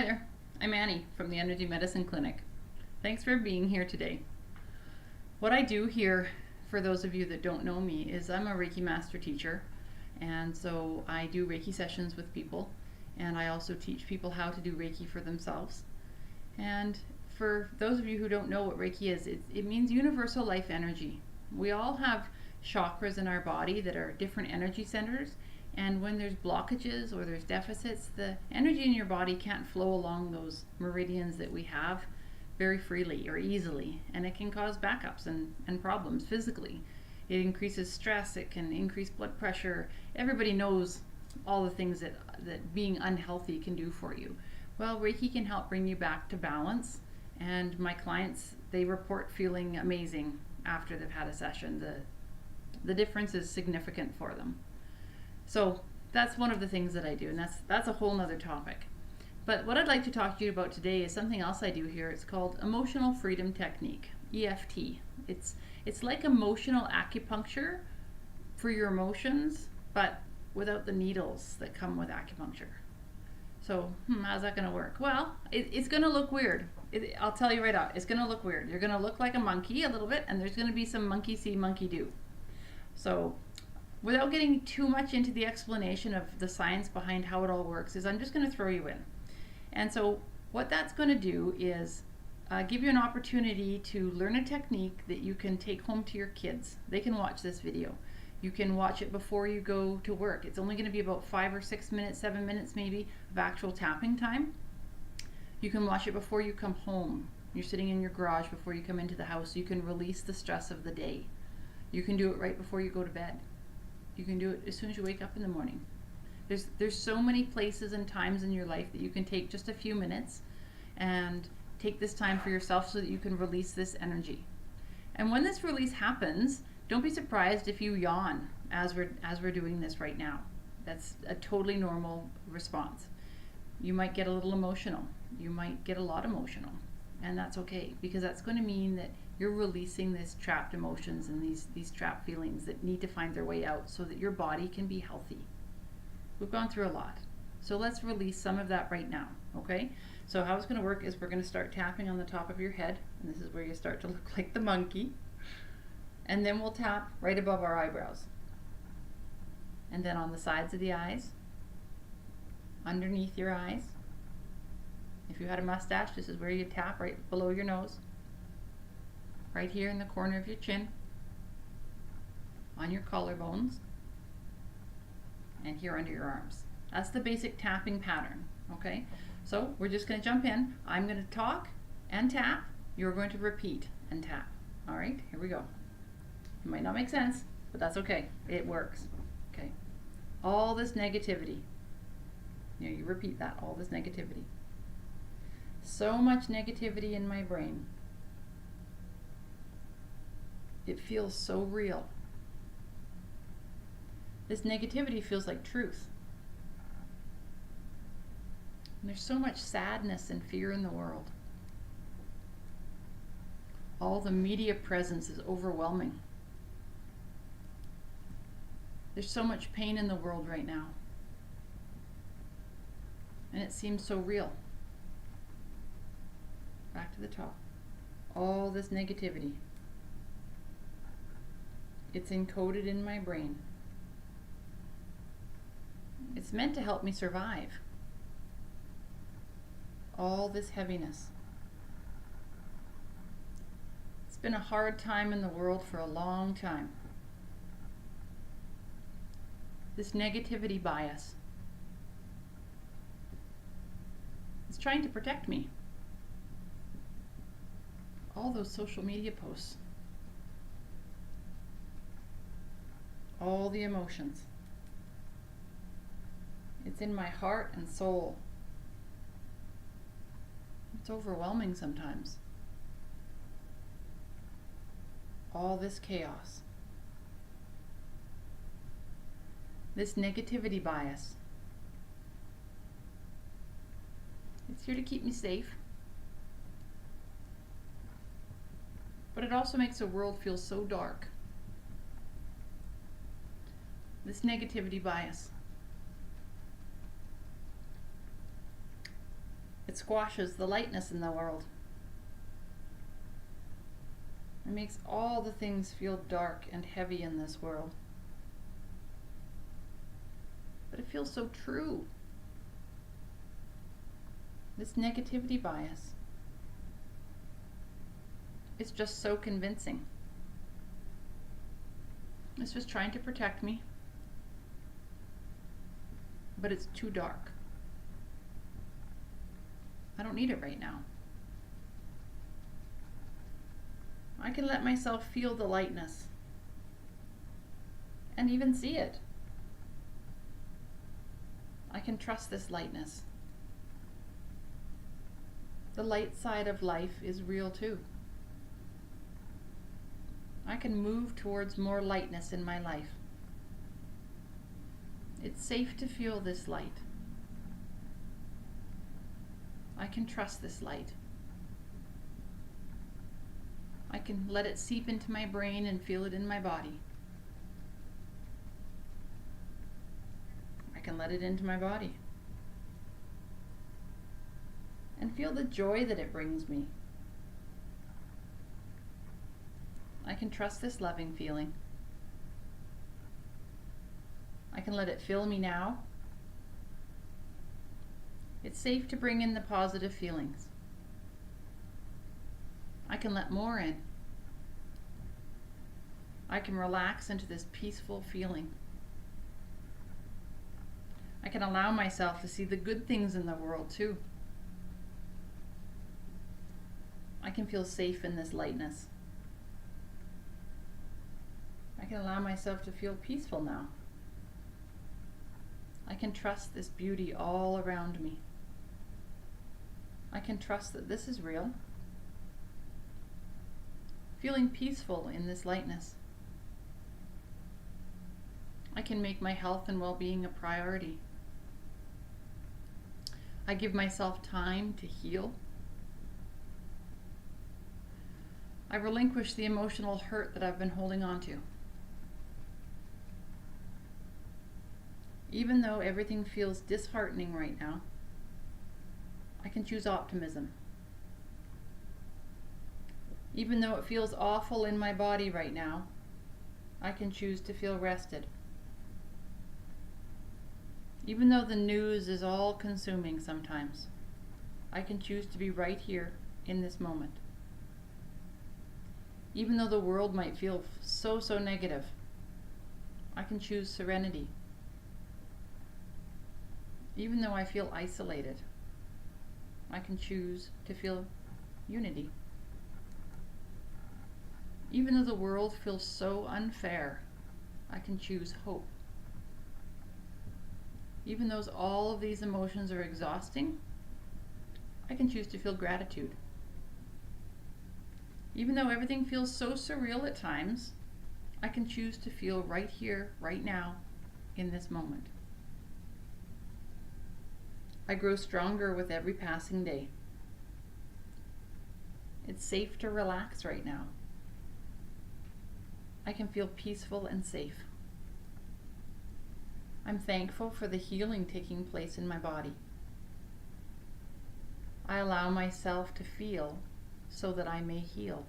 Hi there, I'm Annie from the Energy Medicine Clinic. Thanks for being here today. What I do here, for those of you that don't know me, is I'm a Reiki Master Teacher, and so I do Reiki sessions with people, and I also teach people how to do Reiki for themselves. And for those of you who don't know what Reiki is, it means universal life energy. We all have chakras in our body that are different energy centers, and when there's blockages or there's deficits, the energy in your body can't flow along those meridians that we have very freely or easily, and it can cause backups and problems physically. It increases stress, it can increase blood pressure. Everybody knows all the things that being unhealthy can do for you. Well, Reiki can help bring you back to balance, and my clients, they report feeling amazing after they've had a session. The difference is significant for them. So that's one of the things that I do, and that's a whole nother topic. But what I'd like to talk to you about today is something else I do here. It's called Emotional Freedom Technique, EFT. It's like emotional acupuncture for your emotions, but without the needles that come with acupuncture. So how's that going to work? Well, it's going to look weird. I'll tell you right out, it's going to look weird. You're going to look like a monkey a little bit, and there's going to be some monkey see, monkey do. So without getting too much into the explanation of the science behind how it all works, is I'm just going to throw you in. And so what that's going to do is give you an opportunity to learn a technique that you can take home to your kids. They can watch this video. You can watch it before you go to work. It's only going to be about 5 or 6 minutes, 7 minutes maybe of actual tapping time. You can watch it before you come home. You're sitting in your garage before you come into the house, so you can release the stress of the day. You can do it right before you go to bed. You can do it as soon as you wake up in the morning. There's so many places and times in your life that you can take just a few minutes and take this time for yourself so that you can release this energy. And when this release happens, don't be surprised if you yawn as we're doing this right now. That's a totally normal response. You might get a little emotional. You might get a lot emotional. And that's okay, because that's going to mean that you're releasing these trapped emotions and these trapped feelings that need to find their way out so that your body can be healthy. We've gone through a lot. So let's release some of that right now, okay? So how it's going to work is we're going to start tapping on the top of your head, and this is where you start to look like the monkey. And then we'll tap right above our eyebrows. And then on the sides of the eyes, underneath your eyes. If you had a mustache, this is where you tap, right below your nose. Right here in the corner of your chin, on your collarbones, and here under your arms. That's the basic tapping pattern, okay? So we're just going to jump in. I'm going to talk and tap. You're going to repeat and tap. All right, here we go. It might not make sense, but that's okay. It works, okay? All this negativity. You repeat that, all this negativity. So much negativity in my brain. It feels so real. This negativity feels like truth. And there's so much sadness and fear in the world. All the media presence is overwhelming. There's so much pain in the world right now. And it seems so real. Back to the top. All this negativity. It's encoded in my brain. It's meant to help me survive. All this heaviness. It's been a hard time in the world for a long time. This negativity bias. It's trying to protect me. All those social media posts. All the emotions. It's in my heart and soul. It's overwhelming sometimes. All this chaos. This negativity bias. It's here to keep me safe. But it also makes the world feel so dark. This negativity bias. It squashes the lightness in the world. It makes all the things feel dark and heavy in this world. But it feels so true. This negativity bias, it's just so convincing. It's just trying to protect me, but it's too dark. I don't need it right now. I can let myself feel the lightness and even see it. I can trust this lightness. The light side of life is real too. I can move towards more lightness in my life. It's safe to feel this light. I can trust this light. I can let it seep into my brain and feel it in my body. I can let it into my body and feel the joy that it brings me. I can trust this loving feeling. I can let it fill me now. It's safe to bring in the positive feelings. I can let more in. I can relax into this peaceful feeling. I can allow myself to see the good things in the world too. I can feel safe in this lightness. I can allow myself to feel peaceful now. I can trust this beauty all around me. I can trust that this is real. Feeling peaceful in this lightness. I can make my health and well-being a priority. I give myself time to heal. I relinquish the emotional hurt that I've been holding on to. Even though everything feels disheartening right now, I can choose optimism. Even though it feels awful in my body right now, I can choose to feel rested. Even though the news is all consuming sometimes, I can choose to be right here in this moment. Even though the world might feel so negative, I can choose serenity. Even though I feel isolated, I can choose to feel unity. Even though the world feels so unfair, I can choose hope. Even though all of these emotions are exhausting, I can choose to feel gratitude. Even though everything feels so surreal at times, I can choose to feel right here, right now, in this moment. I grow stronger with every passing day. It's safe to relax right now. I can feel peaceful and safe. I'm thankful for the healing taking place in my body. I allow myself to feel so that I may heal.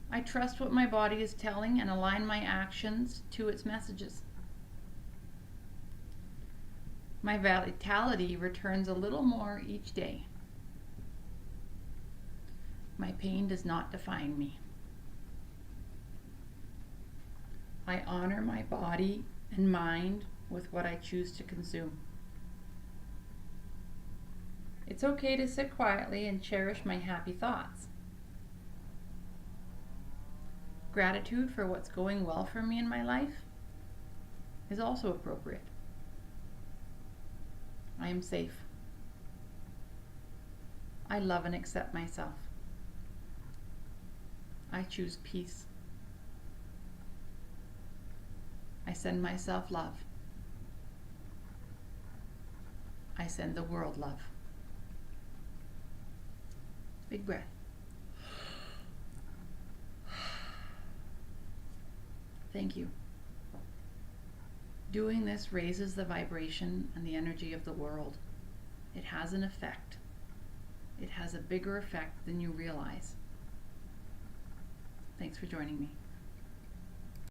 I trust what my body is telling and align my actions to its messages. My vitality returns a little more each day. My pain does not define me. I honor my body and mind with what I choose to consume. It's okay to sit quietly and cherish my happy thoughts. Gratitude for what's going well for me in my life is also appropriate. I am safe. I love and accept myself. I choose peace. I send myself love. I send the world love. Big breath. Thank you. Doing this raises the vibration and the energy of the world. it has an effect. It has a bigger effect than you realize. Thanks for joining me.